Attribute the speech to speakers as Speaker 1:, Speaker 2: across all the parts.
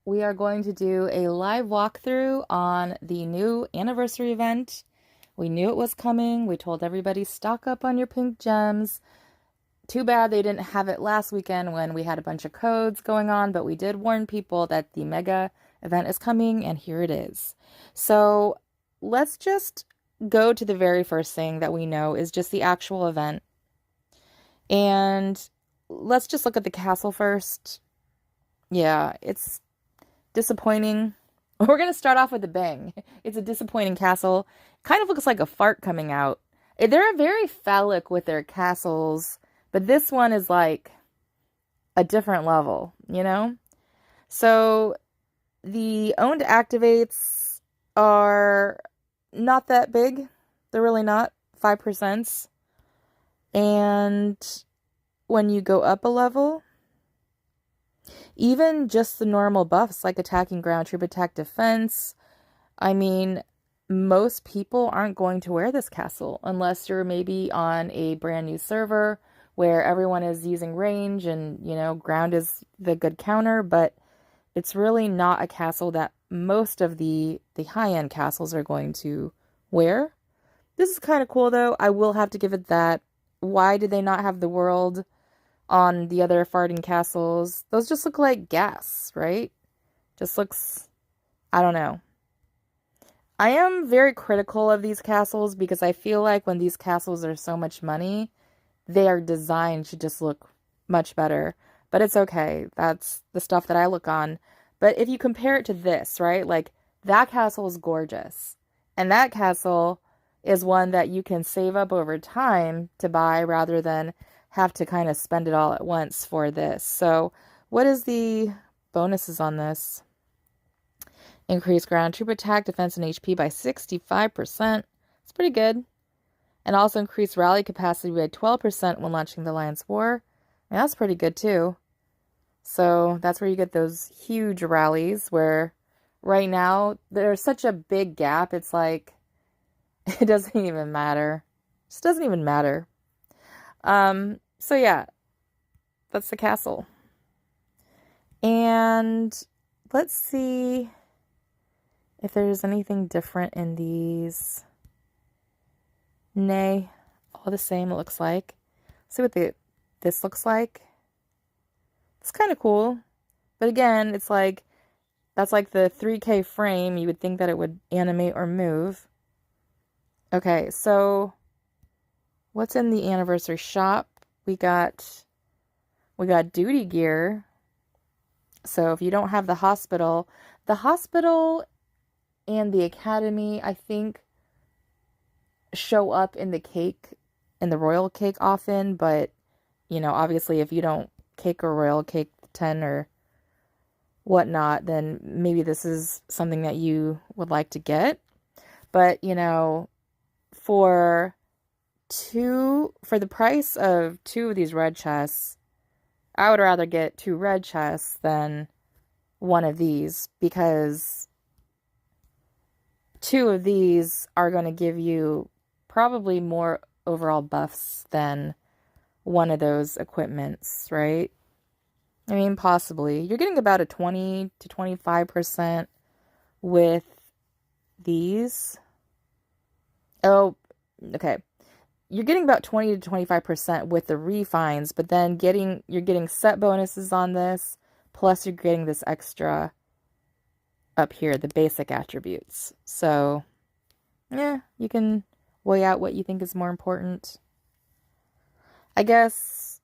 Speaker 1: we are going to do a live walkthrough on the new anniversary event. We knew it was coming. We told everybody stock up on your pink gems. Too bad they didn't have it last weekend when we had a bunch of codes going on, but we did warn people that the mega event is coming, and here it is. So let's just go to the very first thing that we know is just the actual event. And let's just look at the castle first. Yeah, it's disappointing. We're going to start off with a bang. It's a disappointing castle. Kind of looks like a fart coming out. They're very phallic with their castles, but this one is like a different level, you know? So the owned activates are not that big. They're really not. 5%. And when you go up a level, even just the normal buffs like attacking ground, troop attack, defense, I mean, most people aren't going to wear this castle unless you're maybe on a brand new server where everyone is using range and, you know, ground is the good counter, but it's really not a castle that most of the high-end castles are going to wear. This is kind of cool, though. I will have to give it that. Why did they not have the world on the other farting castles? Those just look like gas, right? Just looks, I don't know. I am very critical of these castles because I feel like when these castles are so much money, they are designed to just look much better. But it's okay. That's the stuff that I look on. But if you compare it to this, right? Like, that castle is gorgeous. And that castle is one that you can save up over time to buy rather than have to kind of spend it all at once for this. So what is the bonuses on this? Increase ground troop attack, defense, and HP by 65%. It's pretty good. And also increase rally capacity by 12% when launching the Alliance War. And that's pretty good too. So that's where you get those huge rallies where right now there's such a big gap. It's like, it doesn't even matter. It just doesn't even matter. So yeah, that's the castle. And let's see if there's anything different in these. Nay, all the same it looks like. Let's see what this looks like. It's kind of cool. But again, it's like, that's like the 3K frame. You would think that it would animate or move. Okay, so what's in the anniversary shop? We got duty gear. So if you don't have the hospital and the academy, I think, show up in the cake, in the royal cake often, but, you know, obviously if you don't cake or royal cake 10 or whatnot, then maybe this is something that you would like to get. But, you know, for the price of 2 of these red chests, I would rather get 2 red chests than 1 of these, because 2 of these are going to give you probably more overall buffs than 1 of those equipments, right? I mean, possibly. You're getting about a 20 to 25% with these. Oh, okay. You're getting about 20 to 25% with the refines, but then you're getting set bonuses on this, plus you're getting this extra up here, the basic attributes. So, yeah, you can weigh out what you think is more important. I guess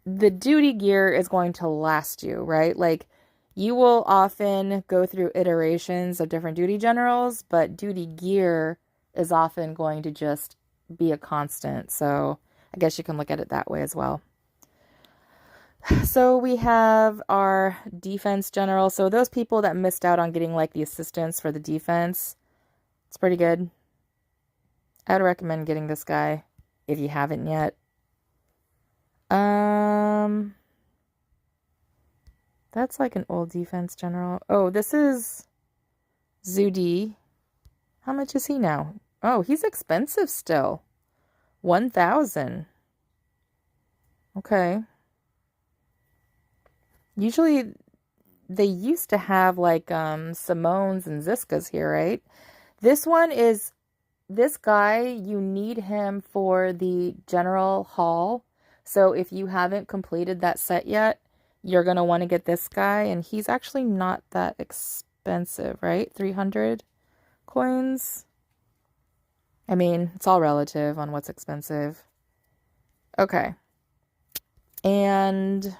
Speaker 1: the duty gear is going to last you, right? Like, you will often go through iterations of different duty generals, but duty gear is often going to just be a constant. So I guess you can look at it that way as well. So we have our defense general. So those people that missed out on getting like the assistance for the defense, it's pretty good. I would recommend getting this guy if you haven't yet. That's like an old defense general. Oh, this is Zudi. How much is he now? Oh, he's expensive still. 1,000. Okay. Usually they used to have like Simone's and Ziska's here, right? This one is this guy, you need him for the general hall. So if you haven't completed that set yet, you're going to want to get this guy. And he's actually not that expensive, right? 300 coins. I mean, it's all relative on what's expensive. Okay. And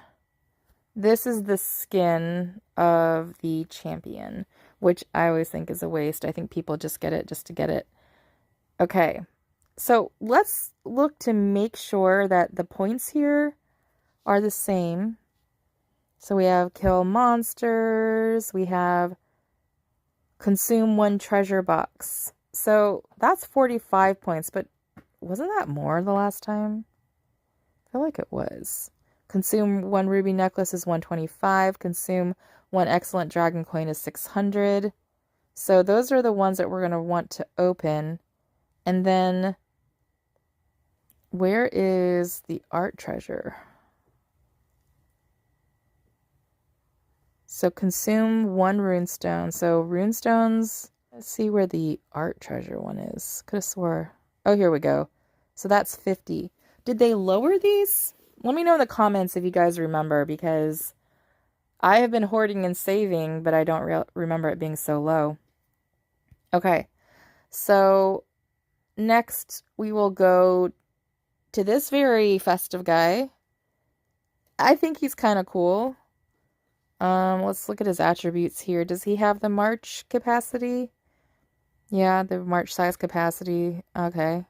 Speaker 1: this is the skin of the champion, which I always think is a waste. I think people just get it just to get it. Okay, so let's look to make sure that the points here are the same. So we have kill monsters, we have consume one treasure box. So that's 45 points, but wasn't that more the last time? I feel like it was. Consume one ruby necklace is 125. Consume one excellent dragon coin is 600. So those are the ones that we're going to want to open. And then, where is the art treasure? So consume one runestone. So runestones, let's see where the art treasure one is. Could have swore. Oh, here we go. So that's 50. Did they lower these? Let me know in the comments if you guys remember, because I have been hoarding and saving, but I don't remember it being so low. Okay, so next we will go to this very festive guy. I think he's kind of cool. Let's look at his attributes here. Does he have the march capacity? Yeah, the march size capacity. Okay.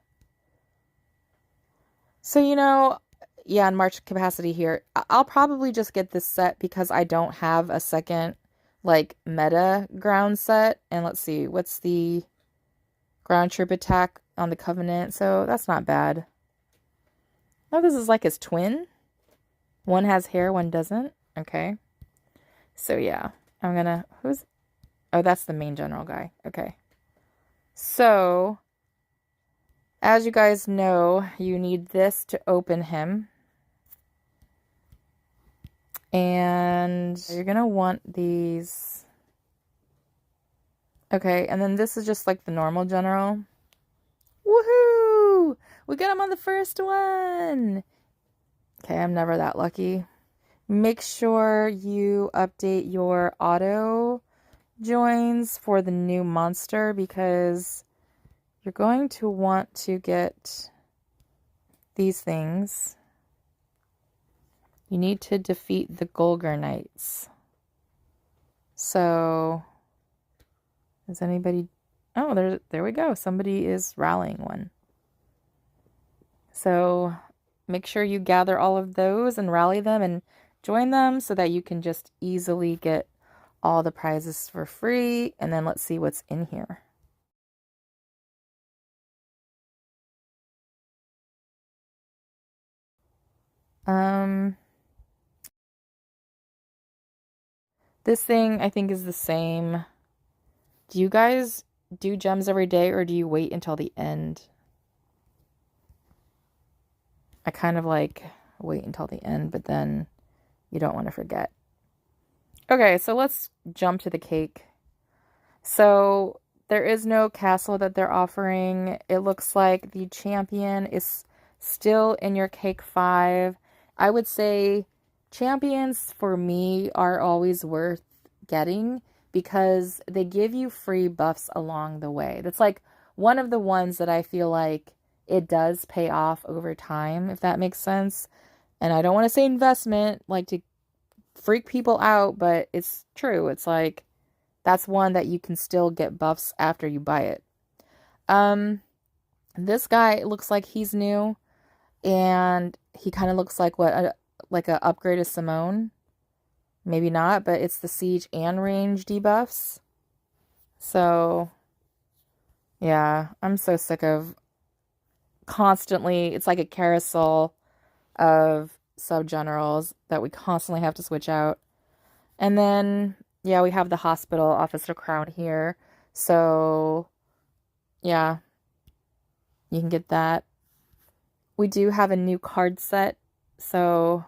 Speaker 1: So, yeah, and march capacity here. I'll probably just get this set because I don't have a second, like, meta ground set. And let's see, what's the ground troop attack on the Covenant? So that's not bad. Oh, this is like his twin. One has hair, one doesn't. Okay. So, yeah, I'm gonna, oh, that's the main general guy. Okay. So, as you guys know, you need this to open him. And you're going to want these. Okay, and then this is just like the normal general. Woohoo! We got him on the first one! Okay, I'm never that lucky. Make sure you update your auto joins for the new monster, because you're going to want to get these things. You need to defeat the Golgar Knights. So, is anybody... Oh, there we go. Somebody is rallying one. So, make sure you gather all of those and rally them and join them so that you can just easily get all the prizes for free. And then let's see what's in here. This thing I think is the same. Do you guys do gems every day, or do you wait until the end? I kind of like wait until the end, but then you don't want to forget. Okay, so let's jump to the cake. So there is no castle that they're offering. It looks like the champion is still in your cake 5. I would say champions for me are always worth getting because they give you free buffs along the way. That's like one of the ones that I feel like it does pay off over time, if that makes sense. And I don't want to say investment, like to freak people out, but it's true. It's like that's one that you can still get buffs after you buy it. This guy looks like he's new, and he kind of looks like like a upgraded Simone. Maybe not, but it's the siege and range debuffs. So, yeah, I'm so sick of constantly, it's like a carousel of sub-generals that we constantly have to switch out. And then, yeah, we have the hospital officer crown here. So, yeah, you can get that. We do have a new card set. So,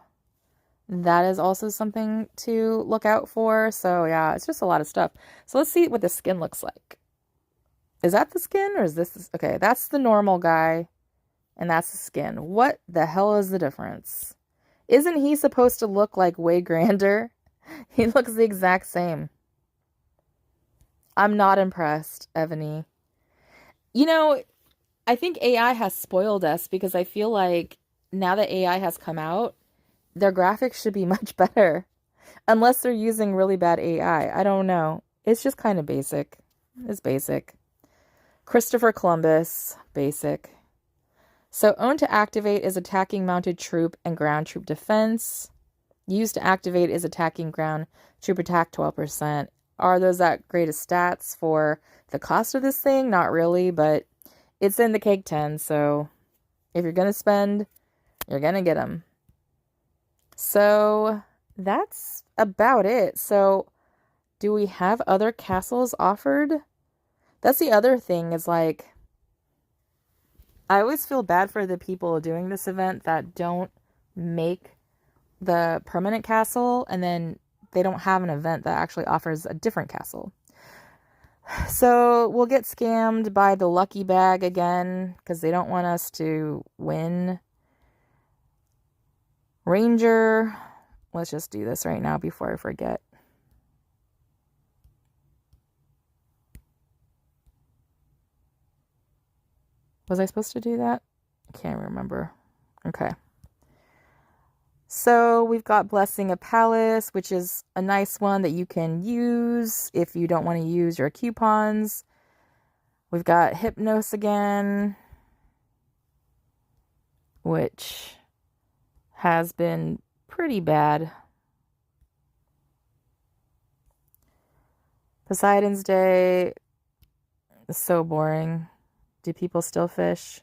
Speaker 1: That is also something to look out for. So yeah, it's just a lot of stuff. So let's see what the skin looks like. Is that the skin or is this? Okay, that's the normal guy and that's the skin. What the hell is the difference? Isn't he supposed to look like way grander? He looks the exact same. I'm not impressed, Evony. You know, I think AI has spoiled us because I feel like now that AI has come out, their graphics should be much better. Unless they're using really bad AI. I don't know. It's just kind of basic. It's basic. Christopher Columbus, basic. So own to activate is attacking mounted troop and ground troop defense. Use to activate is attacking ground troop attack 12%. Are those that greatest stats for the cost of this thing? Not really, but it's in the cake 10, so if you're going to spend, you're going to get them. So that's about it. So do we have other castles offered? That's the other thing is like, I always feel bad for the people doing this event that don't make the permanent castle and then they don't have an event that actually offers a different castle. So we'll get scammed by the lucky bag again because they don't want us to win. Ranger. Let's just do this right now before I forget. Was I supposed to do that? I can't remember. Okay. So we've got Blessing a Palace, which is a nice one that you can use if you don't want to use your coupons. We've got Hypnos again, which has been pretty bad. Poseidon's Day is so boring. Do people still fish?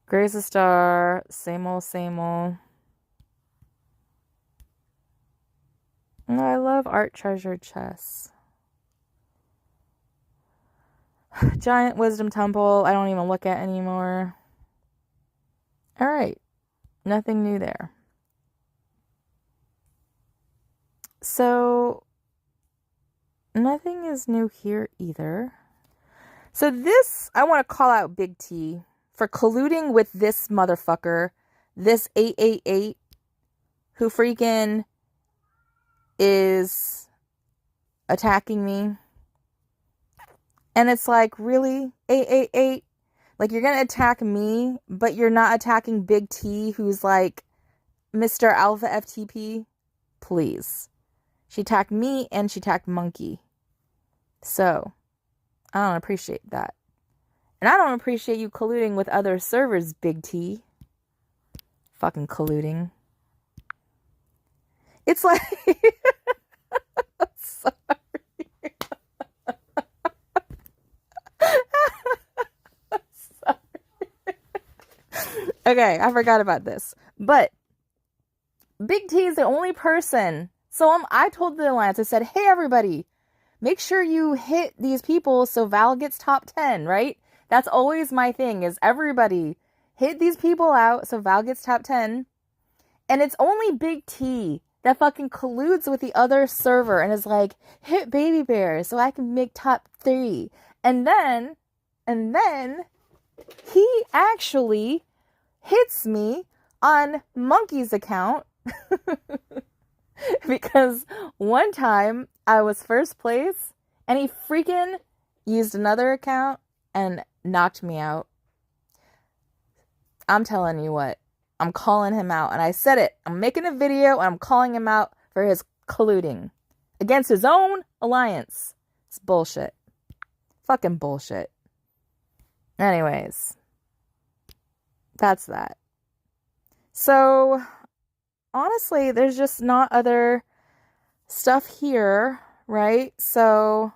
Speaker 1: Graze a Star, same old, same old. Oh, I love art treasure chests. Giant Wisdom Temple, I don't even look at anymore. All right, nothing new there. So, nothing is new here either. So this, I want to call out Big T for colluding with this motherfucker, this 888, who freaking is attacking me. And it's like, really? 888? Like, you're going to attack me, but you're not attacking Big T, who's like Mr. Alpha FTP? Please. She attacked me and she attacked Monkey. So, I don't appreciate that. And I don't appreciate you colluding with other servers, Big T. Fucking colluding. It's like... Sorry. Sorry. Okay, I forgot about this. But Big T is the only person. So I told the Alliance, I said, hey, everybody, make sure you hit these people so Val gets top 10, right? That's always my thing, is everybody hit these people out so Val gets top 10. And it's only Big T that fucking colludes with the other server and is like, hit Baby Bear so I can make top 3. And then he actually hits me on Monkey's account because one time I was first place and he freaking used another account and knocked me out. I'm telling you what, I'm calling him out. And I said it. I'm making a video and I'm calling him out for his colluding against his own alliance. It's bullshit. Fucking bullshit. Anyways, that's that. So, honestly, there's just not other stuff here, right? So,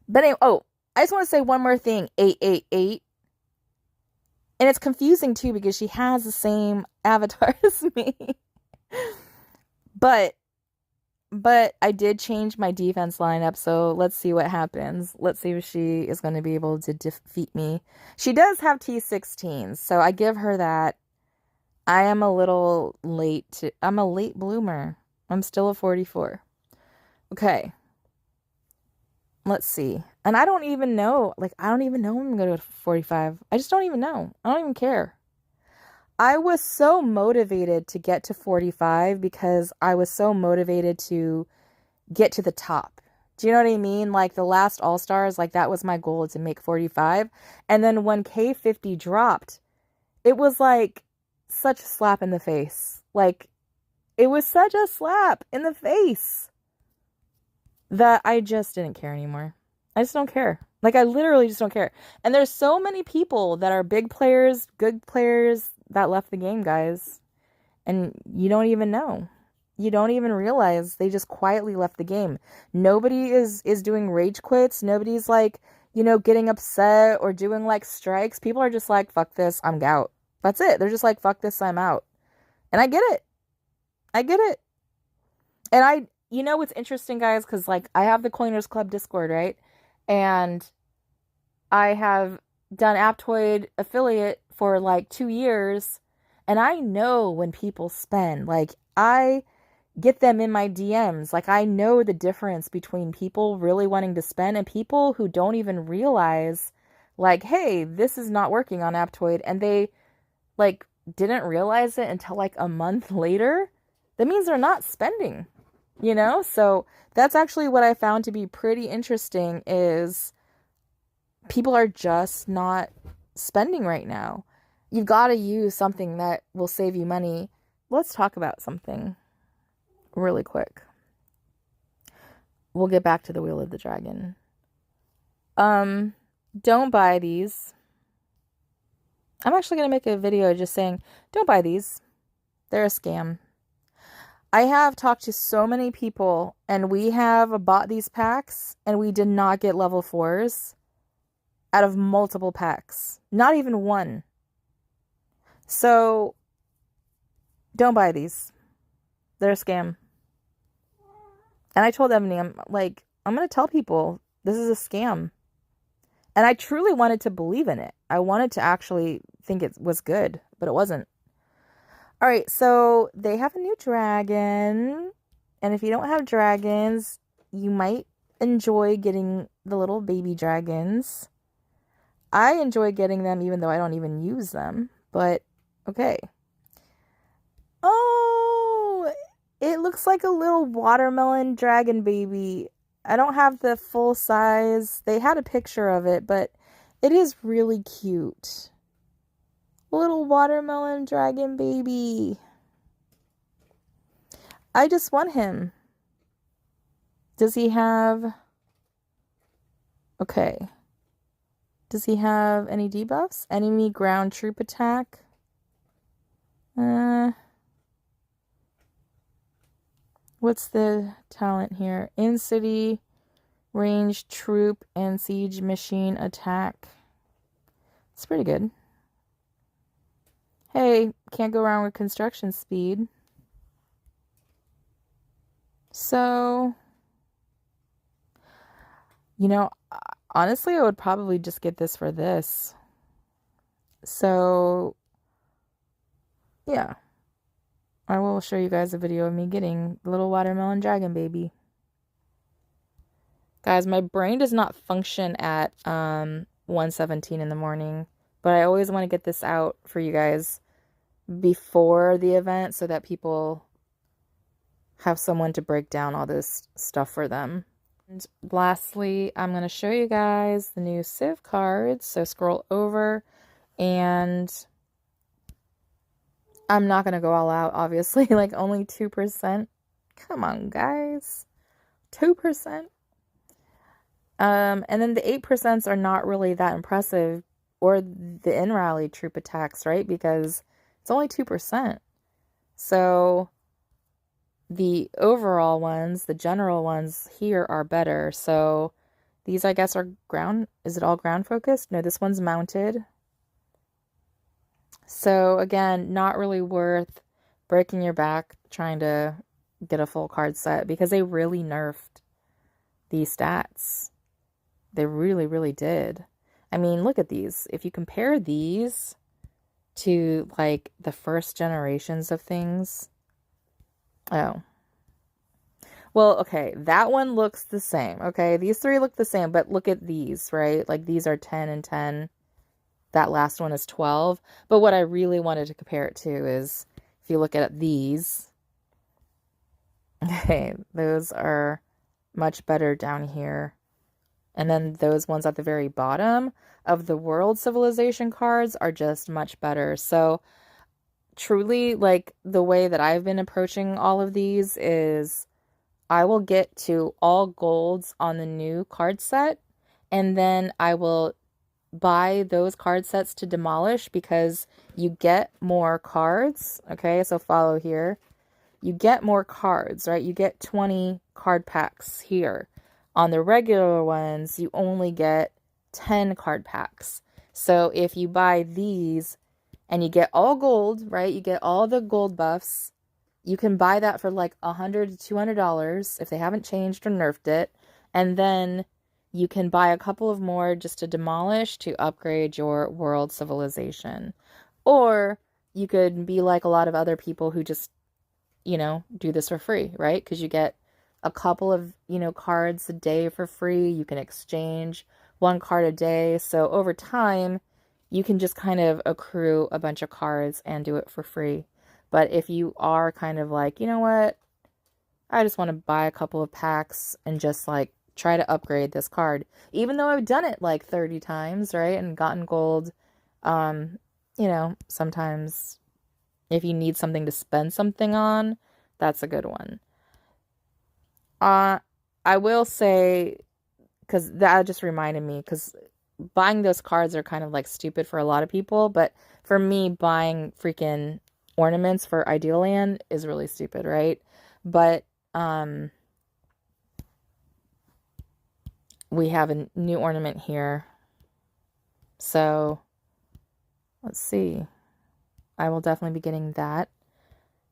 Speaker 1: but anyway, oh, I just want to say one more thing. 888. And it's confusing too because she has the same avatar as me. But I did change my defense lineup, so let's see what happens. Let's see if she is going to be able to defeat me. She does have T16, so I give her that. I am a little late I'm a late bloomer. I'm still a 44. Okay, let's see. And I don't even know, like, I don't even know when I'm gonna go to 45. I just don't even know. I don't even care. I was so motivated to get to 45 because I was so motivated to get to the top. Do you know what I mean? Like the last All Stars, like that was my goal to make 45. And then when K50 dropped, it was like such a slap in the face. Like it was such a slap in the face that I just didn't care anymore. I just don't care. Like I literally just don't care. And there's so many people that are big players, good players that left the game, guys. And you don't even know. You don't even realize they just quietly left the game. Nobody is doing rage quits. Nobody's like, getting upset or doing like strikes. People are just like, fuck this, I'm out. That's it. They're just like, fuck this, I'm out. And I get it. I get it. And what's interesting, guys, because like I have the Coiners Club Discord, right? And I have done Aptoid affiliate for like 2 years. And I know when people spend, like I get them in my DMs. Like I know the difference between people really wanting to spend and people who don't even realize like, hey, this is not working on Aptoid. And they like didn't realize it until like a month later. That means they're not spending, So that's actually what I found to be pretty interesting is people are just not spending right now. You've got to use something that will save you money. Let's talk about something really quick. We'll get back to the Wheel of the Dragon. Don't buy these. I'm actually going to make a video just saying, don't buy these. They're a scam. I have talked to so many people and we have bought these packs and we did not get level 4s out of multiple packs. Not even one. So, don't buy these. They're a scam. And I told Ebony, I'm going to tell people this is a scam. And I truly wanted to believe in it. I wanted to actually think it was good, but it wasn't. All right, so they have a new dragon. And if you don't have dragons, you might enjoy getting the little baby dragons. I enjoy getting them even though I don't even use them. But, okay. Oh, it looks like a little watermelon dragon baby. I don't have the full size. They had a picture of it, but it is really cute. Little watermelon dragon baby. I just want him. Does he have... Okay. Does he have any debuffs? Enemy ground troop attack? What's the talent here? In-city, range, troop, and siege machine attack. It's pretty good. Hey, can't go wrong with construction speed. So, honestly, I would probably just get this for this. So, yeah. I will show you guys a video of me getting the little watermelon dragon baby. Guys, my brain does not function at 1:17 in the morning, but I always want to get this out for you guys before the event so that people have someone to break down all this stuff for them. And lastly, I'm going to show you guys the new Civ cards. So scroll over, and I'm not going to go all out, obviously, like only 2%. Come on, guys. 2%. And then the 8% are not really that impressive, or the in-rally troop attacks, right? Because it's only 2%. So the overall ones, the general ones here are better. So these, I guess, are ground. Is it all ground focused? No, this one's mounted. So again, not really worth breaking your back trying to get a full card set because they really nerfed these stats. They really, really did. I mean, look at these. If you compare these to like the first generations of things. Oh. Well, okay, that one looks the same. Okay, these three look the same, but look at these, right? Like these are 10 and 10. That last one is 12. But what I really wanted to compare it to is if you look at these, okay, those are much better down here. And then those ones at the very bottom of the world civilization cards are just much better. So truly, like the way that I've been approaching all of these is I will get to all golds on the new card set, and then I will buy those card sets to demolish because you get more cards. Okay, so follow here. You get more cards, right? You get 20 card packs here. On the regular ones, you only get 10 card packs. So if you buy these and you get all gold, right? You get all the gold buffs. You can buy that for like $100 to $200 if they haven't changed or nerfed it. And then you can buy a couple of more just to demolish to upgrade your world civilization. Or you could be like a lot of other people who just, do this for free, right? Because you get a couple of, cards a day for free. You can exchange one card a day. So over time, you can just kind of accrue a bunch of cards and do it for free. But if you are kind of like, you know what, I just want to buy a couple of packs and just like try to upgrade this card, even though I've done it like 30 times, right? And gotten gold. Sometimes if you need something to spend something on, that's a good one. I will say, because that just reminded me, because buying those cards are kind of like stupid for a lot of people, but for me, buying freaking ornaments for Ideal Land is really stupid, right? But we have a new ornament here. So let's see. I will definitely be getting that.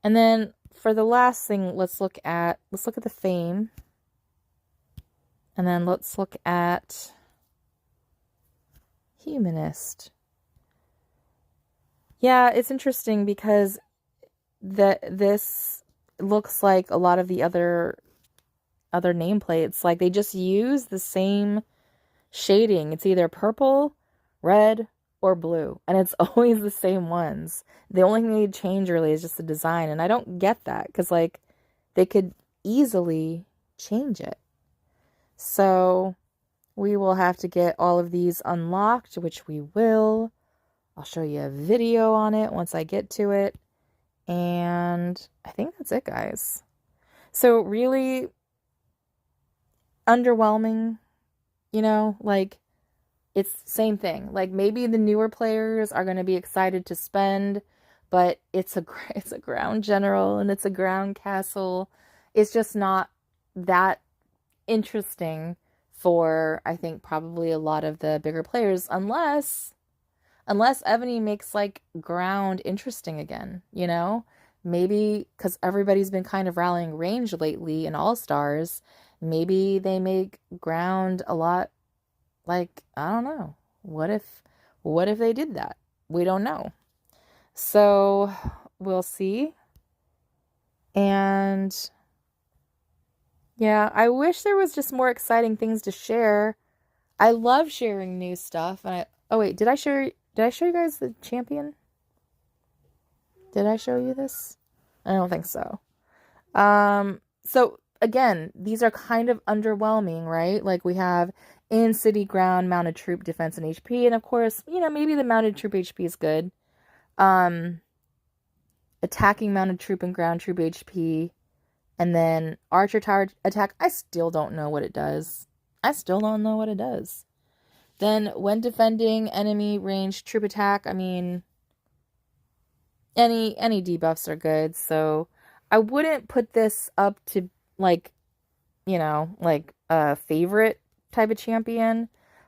Speaker 1: And then for the last thing, let's look at the fame. And then let's look at Humanist. Yeah, it's interesting because this looks like a lot of the other nameplates. Like they just use the same shading. It's either purple, red, or blue, and it's always the same ones. The only thing they change really is just the design, and I don't get that because like they could easily change it. So we will have to get all of these unlocked, which we will. I'll show you a video on it once I get to it. And I think that's it, guys. So really underwhelming, like it's the same thing. Like maybe the newer players are going to be excited to spend, but it's a ground general and it's a ground castle. It's just not that interesting for, I think, probably a lot of the bigger players, unless EVONY makes like ground interesting again, Maybe because everybody's been kind of rallying range lately in All Stars, maybe they make ground a lot like, I don't know. What if they did that? We don't know. So we'll see. And yeah, I wish there was just more exciting things to share. I love sharing new stuff. And oh wait, did I show you guys the champion? Did I show you this? I don't think so. So again, these are kind of underwhelming, right? Like we have in city, ground, mounted troop, defense, and HP. And of course, maybe the mounted troop HP is good. Attacking mounted troop and ground troop HP. And then archer tower attack. I still don't know what it does. Then when defending enemy range troop attack, I mean, any debuffs are good. So I wouldn't put this up to like, like a favorite type of champion.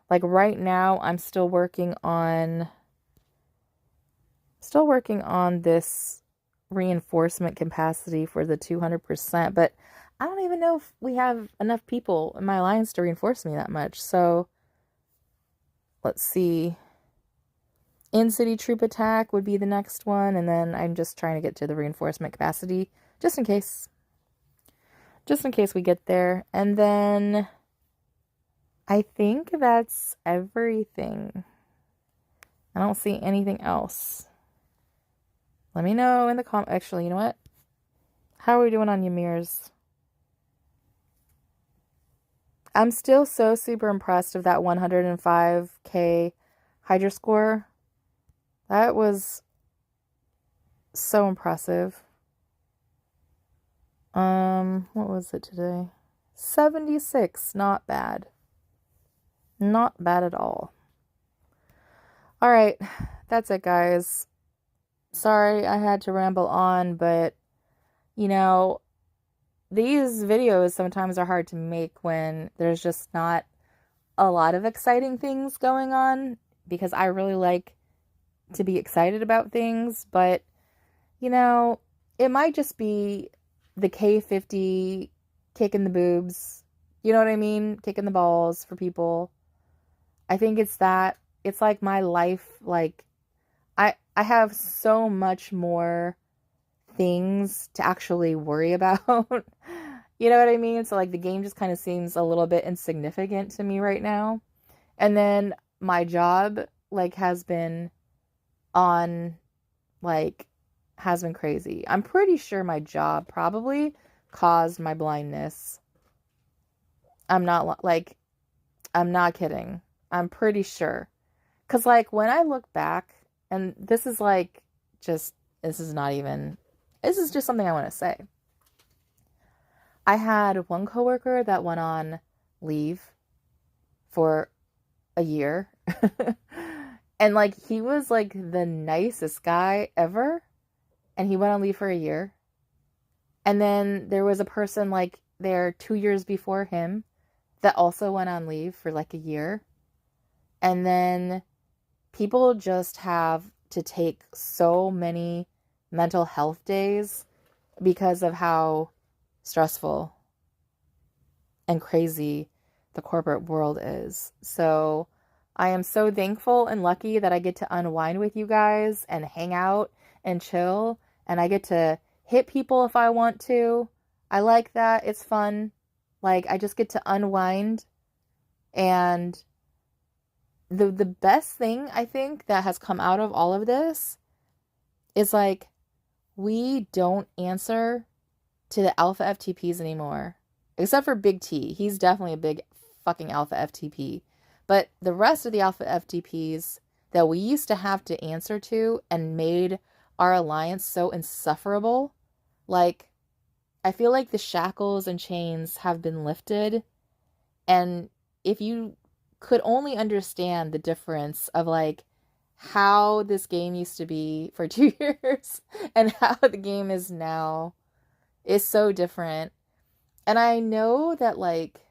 Speaker 1: Like right now, I'm still working on this reinforcement capacity for the 200%, but I don't even know if we have enough people in my alliance to reinforce me that much. So let's see. In-city troop attack would be the next one, and then I'm just trying to get to the reinforcement capacity, just in case. Just in case we get there. And then I think that's everything. I don't see anything else. Let me know in the comments. Actually, you know what? How are we doing on Ymir's? I'm still so super impressed of that 105k Hydra score. That was so impressive. What was it today? 76. Not bad. Not bad at all. All right. That's it, guys. Sorry I had to ramble on, but you know, these videos sometimes are hard to make when there's just not a lot of exciting things going on, because I really like to be excited about things, but you know, it might just be the K50 kicking the boobs. You know what I mean? Kicking the balls for people. I think it's that. It's like my life, like I have so much more things to actually worry about. You know what I mean? So like the game just kind of seems a little bit insignificant to me right now. And then my job like has been on like has been crazy. I'm pretty sure my job probably caused my blindness. I'm not kidding. I'm pretty sure. 'Cause like when I look back, and this is like just this is just something I want to say. I had one coworker that went on leave for a year. And like he was like the nicest guy ever, and he went on leave for a year. And then there was a person like there 2 years before him that also went on leave for like a year. And then people just have to take so many mental health days because of how stressful and crazy the corporate world is. So I am so thankful and lucky that I get to unwind with you guys and hang out and chill, and I get to hit people if I want to. I like that. It's fun. Like I just get to unwind. And the best thing I think that has come out of all of this is like we don't answer to the alpha FTPs anymore. Except for Big T. He's definitely a big fucking alpha FTP. But the rest of the alpha FTPs that we used to have to answer to and made our alliance so insufferable, like I feel like the shackles and chains have been lifted. And if you could only understand the difference of like how this game used to be for 2 years and how the game is now, is so different. And I know that like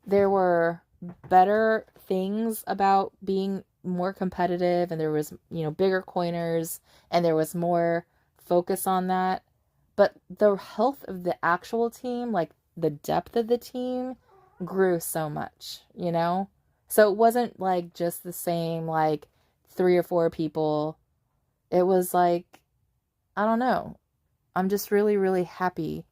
Speaker 1: there were better things about being more competitive, and there was, you know, bigger coiners, and there was more focus on that. But the health of the actual team, like the depth of the team, grew so much, you know? So it wasn't like just the same like 3 or 4 people. It was like, I don't know. I'm just really, really happy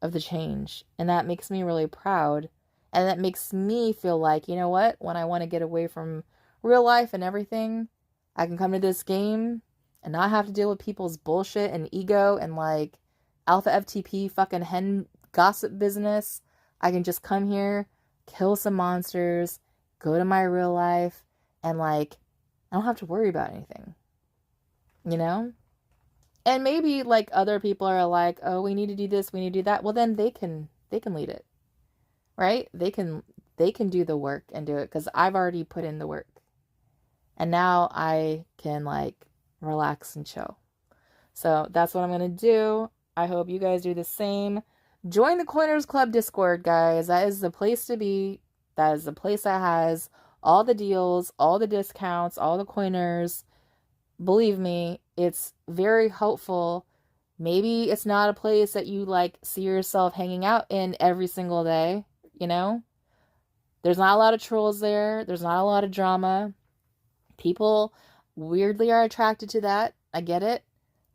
Speaker 1: of the change. And that makes me really proud. And that makes me feel like, you know what? When I want to get away from real life and everything, I can come to this game and not have to deal with people's bullshit and ego and like alpha FTP fucking hen gossip business. I can just come here, kill some monsters, go to my real life, and like I don't have to worry about anything. You know? And maybe like other people are like, oh, we need to do this, we need to do that. Well, then they can lead it, right? They can do the work and do it, because I've already put in the work, and now I can like relax and chill. So that's what I'm gonna do. I hope you guys do the same. Join the Coiners Club Discord, guys. That is the place to be. That is the place that has all the deals, all the discounts, all the coiners. Believe me, it's very helpful. Maybe it's not a place that you like see yourself hanging out in every single day, you know? There's not a lot of trolls there. There's not a lot of drama. People weirdly are attracted to that. I get it.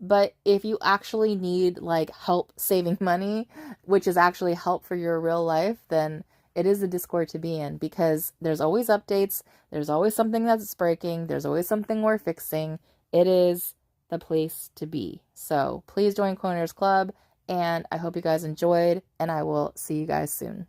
Speaker 1: But if you actually need like help saving money, which is actually help for your real life, then it is the Discord to be in, because there's always updates, there's always something that's breaking, there's always something we're fixing. It is the place to be. So please join Coiners Club, and I hope you guys enjoyed, and I will see you guys soon.